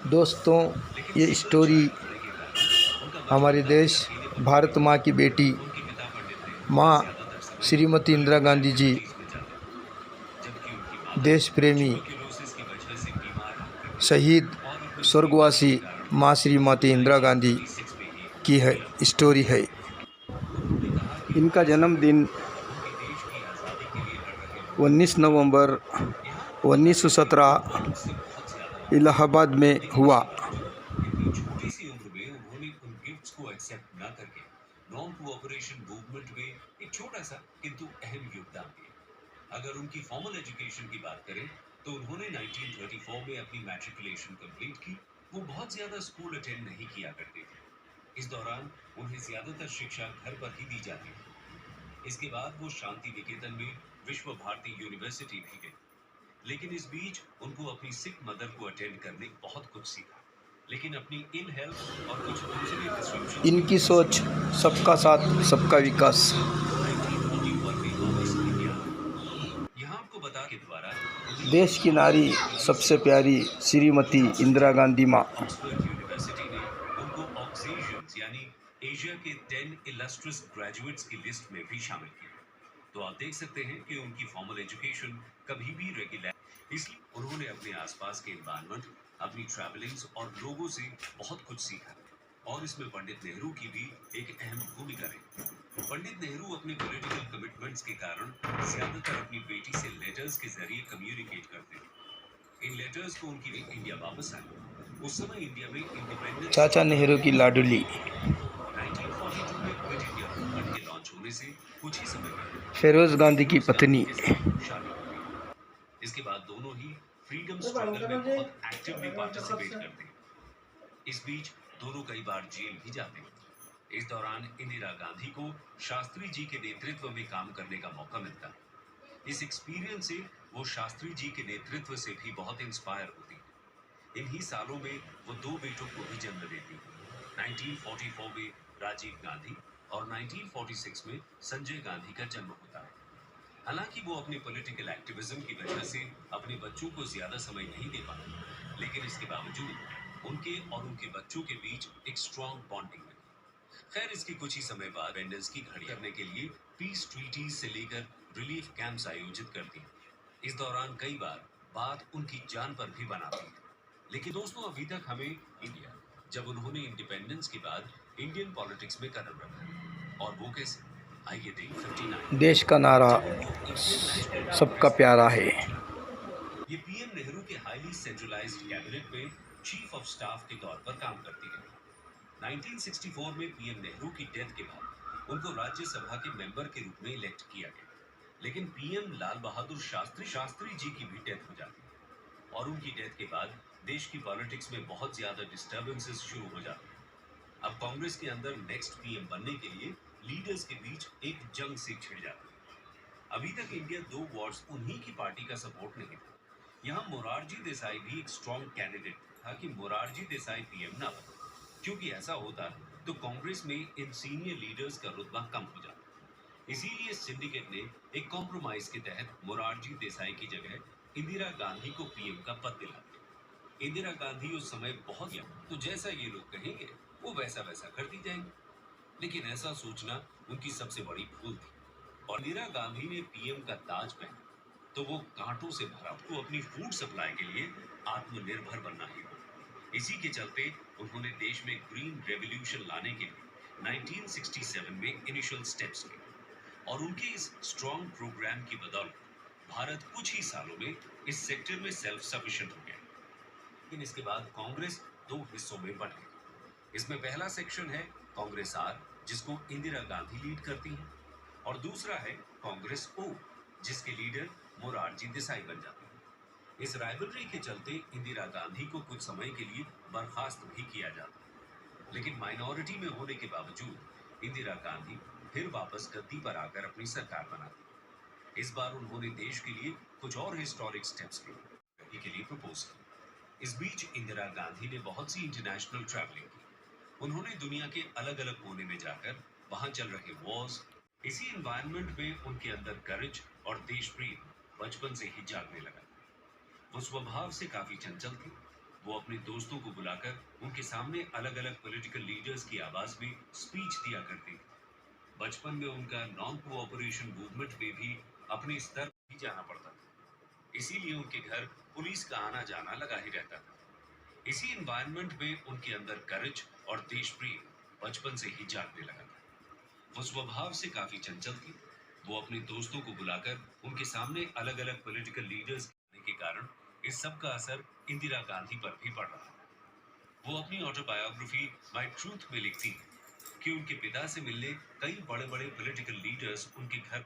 दोस्तों, ये स्टोरी हमारे देश भारत माँ की बेटी माँ श्रीमती इंदिरा गांधी जी, देश प्रेमी शहीद स्वर्गवासी माँ श्रीमती इंदिरा गांधी की है स्टोरी है। इनका जन्मदिन 19 नवंबर 1917 इलाहाबाद में हुआ। इतनी छोटी सी उम्र में उन्होंने उन गिफ्ट्स को एक्सेप्ट ना करके नॉन कोऑपरेशन मूवमेंट में एक छोटा सा किंतु अहम योगदान दिया। अगर उनकी फॉर्मल एजुकेशन की बात करें तो उन्होंने 1934 में अपनी मैट्रिकुलेशन कंप्लीट की। वो बहुत ज्यादा स्कूल अटेंड नहीं किया करते थे। इस दौरान उन्हें ज्यादातर शिक्षा घर पर ही दी जाती थी। इसके बाद वो शांति निकेतन में विश्व भारती यूनिवर्सिटी भी गए, लेकिन इस बीच उनको अपनी सिख मदर को अटेंड करने बहुत कुछ सीखा। लेकिन अपनी इन हेल्थ और कुछ दूसरे डिस्ट्रक्शंस इनकी सोच सबका साथ सबका विकास। 1941 में वापस इंडिया। यहाँ आपको बता के द्वारा देश की नारी सबसे प्यारी श्रीमती इंदिरा गांधी माँ। ऑक्सफोर्ड यूनिवर्सिटी ने उनको ऑक्सेशियंस यानी एशिया के 10 इलस्ट्रियस ग्रेजुएट्स की लिस्ट में भी शामिल किया। तो आप देख सकते हैं कि उनकी फॉर्मल एजुकेशन कभी भी रेगुलर, इसलिए उन्होंने अपने आसपास के एनवायरनमेंट, अपनी ट्रैवलिंग्स और लोगों से बहुत कुछ सीखा। और इसमें पंडित नेहरू की भी एक अहम भूमिका रही। पंडित नेहरू अपने पॉलिटिकल कमिटमेंट्स के कारण ज्यादातर अपनी बेटी से लेटर्स के जरिए कम्युनिकेट करते थे। इन लेटर्स को उनकी इंडिया वापस आई। उस समय इंडिया में इंडिपेंडेंस चाचा नेहरू की लाडली 1942 में क्विट इंडिया मूवमेंट के लॉन्च होने से कुछ ही समय पहले फिरोज गांधी की पत्नी। शादी हो गई। इसके बाद दोनों ही फ्रीडम स्ट्रगल में बहुत एक्टिवली पार्टिसिपेट करते हैं। इस बीच दोनों कई बार जेल भी जाते हैं। इस दौरान इंदिरा गांधी को शास्त्री जी के नेतृत्व में काम करने का मौका मिलता है। इस एक्सपीरियंस से वो शास्त्री जी के नेतृत्व से भी बहुत इंस्पायर होती है। इन्हीं सालों में वो दो बेटों को भी जन्म देती है। 1944 में राजीव गांधी और 1946 में संजय गांधी का जन्म होता है। हालांकि वो अपने पॉलिटिकल एक्टिविज्म की वजह से अपने बच्चों को ज्यादा समय नहीं दे पाते, लेकिन इसके बावजूद उनके और उनके बच्चों के बीच एक स्ट्रॉन्ग बॉन्डिंग बनी। खैर, इसके कुछ ही समय बाद इंडिपेंडेंस की घड़ी करने के लिए पीस ट्रीटीज से लेकर रिलीफ कैंप्स आयोजित करती है। इस दौरान कई बार बात उनकी जान पर भी बनाती है। लेकिन दोस्तों, अभी तक हमें इंडिया, जब उन्होंने इंडिपेंडेंस के बाद इंडियन पॉलिटिक्स में कदम रखा, और वो कैसे, आइए देख 59। देश का नारा सबका प्यारा है। ये पीएम नेहरू के हाईली सेंट्रलाइज्ड कैबिनेट में चीफ ऑफ स्टाफ के तौर पर काम करती रही। 1964 में पीएम नेहरू की डेथ के बाद उनको राज्यसभा के मेंबर के रूप में इलेक्ट किया गया, लेकिन पीएम लाल बहादुर शास्त्री जी की भी डेथ हो जाती है। और उनकी डेथ के बाद देश की पॉलिटिक्स में बहुत ज्यादा डिस्टर्बेंसेस शुरू हो जाते हैं। अब कांग्रेस के अंदर नेक्स्ट पीएम बनने के लिए लीडर्स के बीच एक जंग सी छिड़ जाती है। अभी तक इंडिया 2 वॉर्स उन्हीं की पार्टी का सपोर्ट नहीं था। यहाँ मोरारजी देसाई भी एक स्ट्रॉन्ग कैंडिडेट था कि मोरारजी देसाई पीएम ना बने, क्योंकि ऐसा होता तो कांग्रेस में इन सीनियर लीडर्स का रुतबा कम हो जाता। इसीलिए सिंडिकेट ने एक कॉम्प्रोमाइज के तहत मोरारजी देसाई की जगह इंदिरा गांधी को पीएम का पद दिला दिया। इंदिरा गांधी उस समय बहुत यंग, तो जैसा ये लोग कहेंगे वो वैसा वैसा करती जाएंगे। लेकिन ऐसा सोचना उनकी सबसे बड़ी भूल थी। और इंदिरा गांधी ने पीएम का ताज पहना तो वो कांटों से भरा, को अपनी फूड सप्लाई के लिए आत्मनिर्भर बनना ही हो। इसी के चलते उन्होंने देश में ग्रीन रेवोल्यूशन लाने के लिए 1967 में इनिशियल स्टेप्स लिए, और उनके इस स्ट्रॉन्ग प्रोग्राम की बदौलत भारत कुछ ही सालों में इस सेक्टर में सेल्फ सफिशिएंट हो गया। लेकिन इसके बाद कांग्रेस दो हिस्सों में बंट गई। इसमें पहला सेक्शन है कांग्रेस आर, जिसको इंदिरा गांधी लीड करती हैं, और दूसरा है कांग्रेस ओ, जिसके लीडर मोरारजी देसाई बन जाते हैं। इस राइवलरी के चलते इंदिरा गांधी को कुछ समय के लिए बर्खास्त भी किया जाता, लेकिन माइनॉरिटी में होने के बावजूद इंदिरा गांधी फिर वापस गद्दी पर आकर अपनी सरकार बनाती। इस बार उन्होंने देश के लिए कुछ और हिस्टोरिक स्टेप्स लिए के लिए प्रपोज किया। इस बीच इंदिरा गांधी ने बहुत सी इंटरनेशनल ट्रैवलिंग की। उन्होंने दुनिया के अलग अलग कोने में जाकर वहां चल रहे वॉर्स, इसी एनवायरनमेंट में उनके अंदर करेज और देश प्रेम बचपन से ही जागने लगा। वो स्वभाव से काफी चंचल थी। वो अपने दोस्तों को बुलाकर उनके सामने अलग अलग पॉलिटिकल लीडर्स की आवाज में स्पीच दिया करती थी। बचपन में उनका नॉन कोऑपरेशन मूवमेंट में भी अपने स्तर पर ही जाना पड़ता था, इसीलिए उनके घर पुलिस का आना जाना लगा ही रहता था। इसी एनवायरनमेंट में उनके अंदर करेज और देश प्रेम बचपन से ही जागने लगा था। वो स्वभाव से काफी चंचल थी। वो अपने दोस्तों को बुलाकर उनके सामने अलग अलग पॉलिटिकल लीडर्स के कारण इस सब का असर इंदिरा गांधी पर भी पड़ रहा था। वो अपनी ऑटोबायोग्राफी माय ट्रूथ में लिखती हैं कि उनके पिता से मिलने कई बड़े बड़े पॉलिटिकल लीडर्स उनके घर